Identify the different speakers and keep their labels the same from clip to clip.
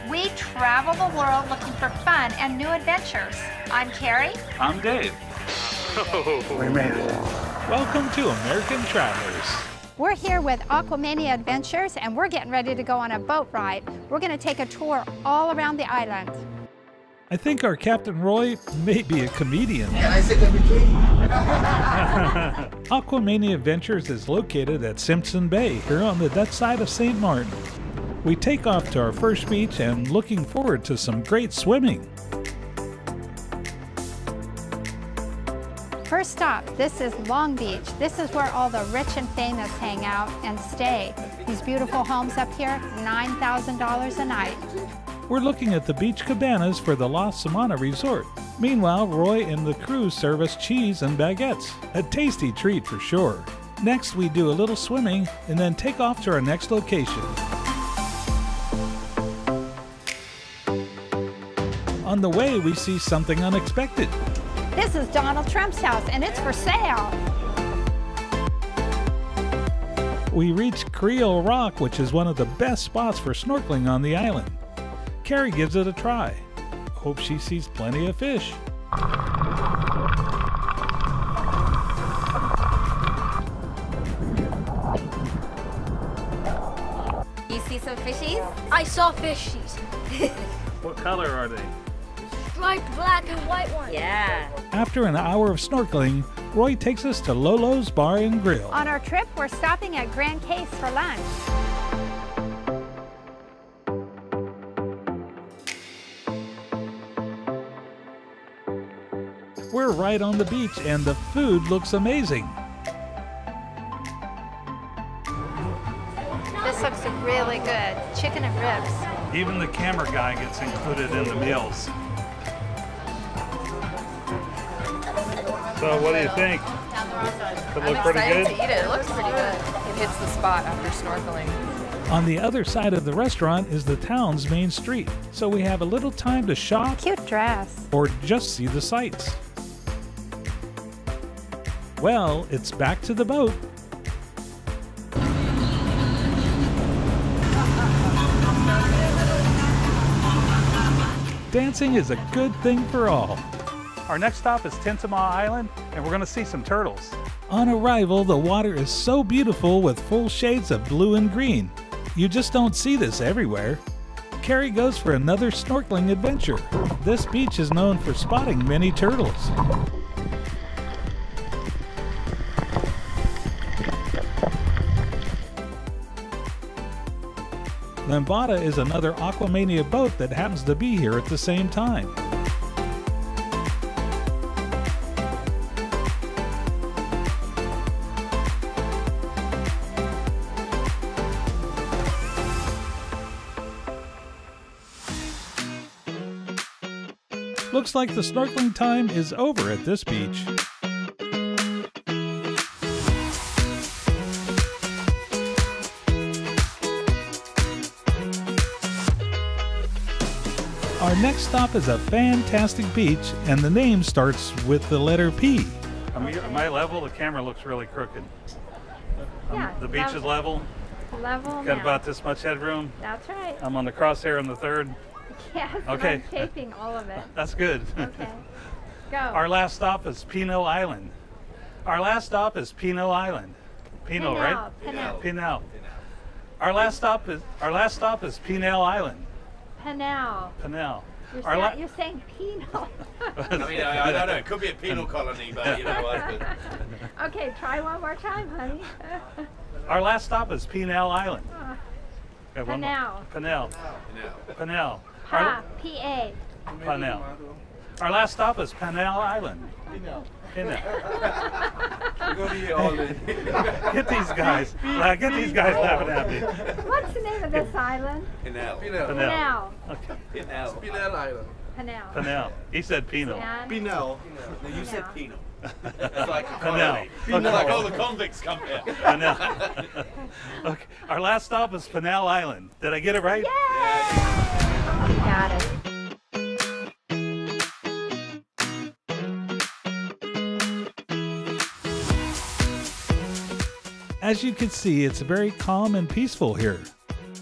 Speaker 1: We travel the world looking for fun and new adventures. I'm Kari.
Speaker 2: I'm Dave.
Speaker 3: We made it.
Speaker 2: Welcome to American Travelers.
Speaker 1: We're here with Aqua Mania Adventures, and we're getting ready to go on a boat ride. We're going to take a tour all around the island.
Speaker 2: I think our Captain Roy may be a comedian.
Speaker 3: Can I sit in between?
Speaker 2: Aqua Mania Adventures is located at Simpson Bay, here on the Dutch side of St. Martin. We take off to our first beach and looking forward to some great swimming.
Speaker 1: First stop, this is Long Beach. This is where all the rich and famous hang out and stay. These beautiful homes up here, $9,000 a night.
Speaker 2: We're looking at the beach cabanas for the La Samana Resort. Meanwhile, Roy and the crew serve us cheese and baguettes. A tasty treat for sure. Next, we do a little swimming and then take off to our next location. On the way, we see something unexpected.
Speaker 1: This is Donald Trump's house, and it's for sale.
Speaker 2: We reach Creole Rock, which is one of the best spots for snorkeling on the island. Kari gives it a try. Hope she sees plenty of fish.
Speaker 4: You see some fishies?
Speaker 5: I saw fishies.
Speaker 2: What color are they?
Speaker 5: Striped black and white ones.
Speaker 4: Yeah.
Speaker 2: After an hour of snorkeling, Roy takes us to Lolo's Bar and Grill.
Speaker 1: On our trip, we're stopping at Grand Case for lunch.
Speaker 2: We're right on the beach and the food looks amazing.
Speaker 1: This looks really good. Chicken and ribs.
Speaker 2: Even the camera guy gets included in the meals. So what do you think? Does it look pretty good?
Speaker 4: To eat it. It looks pretty good. It hits the spot after snorkeling.
Speaker 2: On the other side of the restaurant is the town's main street, so we have a little time to shop
Speaker 1: Cute dress.
Speaker 2: or just see the sights. Well, it's back to the boat. Dancing is a good thing for all. Our next stop is Tensama Island, and we're going to see some turtles. On arrival, the water is so beautiful with full shades of blue and green. You just don't see this everywhere. Kari goes for another snorkeling adventure. This beach is known for spotting many turtles. Lambada is another Aqua Mania boat that happens to be here at the same time. Looks like the snorkeling time is over at this beach. Our next stop is a fantastic beach, and the name starts with the letter P. At my level, the camera looks really crooked.
Speaker 1: Yeah,
Speaker 2: the beach is level.
Speaker 1: Level
Speaker 2: Got
Speaker 1: now.
Speaker 2: about this much headroom.
Speaker 1: That's right.
Speaker 2: I'm on the crosshair on the third.
Speaker 1: Yes,
Speaker 2: Okay.
Speaker 1: I'm taping all of it.
Speaker 2: That's good.
Speaker 1: Okay. Go.
Speaker 2: Our last stop is Pinot Island. Our last stop is Pinot Island. Pinot, right?
Speaker 1: Pinot.
Speaker 2: Pinot. Our last stop is Pinot Island.
Speaker 1: Pinot.
Speaker 2: Pinot.
Speaker 1: You're saying penal.
Speaker 3: I mean, I don't know. It could be a penal colony, but you know what?
Speaker 1: Okay, try one more time, honey.
Speaker 2: Our last stop is Pinot Island. Okay, one more.
Speaker 1: Pinel.
Speaker 2: Pinel. Pinel.
Speaker 1: Pa. P-A.
Speaker 2: Pinel. Our last stop is Pinel Island. Pinel. Get these guys. Get these guys laughing at me.
Speaker 1: What's the name of this island?
Speaker 3: Pinel.
Speaker 1: Pinel.
Speaker 2: Okay.
Speaker 3: Pinel. Pinel Island.
Speaker 1: Pinel.
Speaker 2: Pinel. He said Pinot.
Speaker 3: Pinel. No, you said Pinel. It's like a
Speaker 2: Pinel.
Speaker 3: colony. Like all the convicts come here.
Speaker 2: Pinel. Okay. Our last stop is Pinel Island. Did I get it right?
Speaker 1: Yeah. You got it.
Speaker 2: As you can see, it's very calm and peaceful here.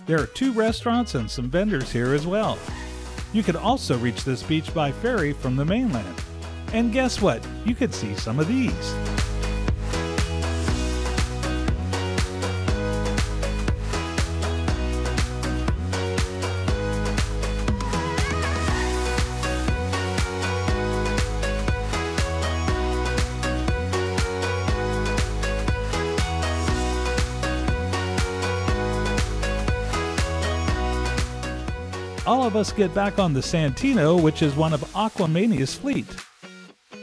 Speaker 2: There are 2 restaurants and some vendors here as well. You could also reach this beach by ferry from the mainland. And guess what? You could see some of these. All of us get back on the Santino, which is one of Aqua Mania's fleet.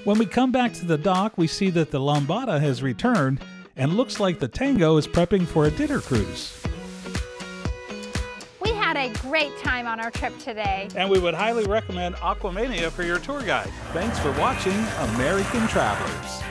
Speaker 2: When we come back to the dock, we see that the Lambada has returned and looks like the Tango is prepping for a dinner cruise.
Speaker 1: We had a great time on our trip today.
Speaker 2: And we would highly recommend Aqua Mania for your tour guide. Thanks for watching American Travelers.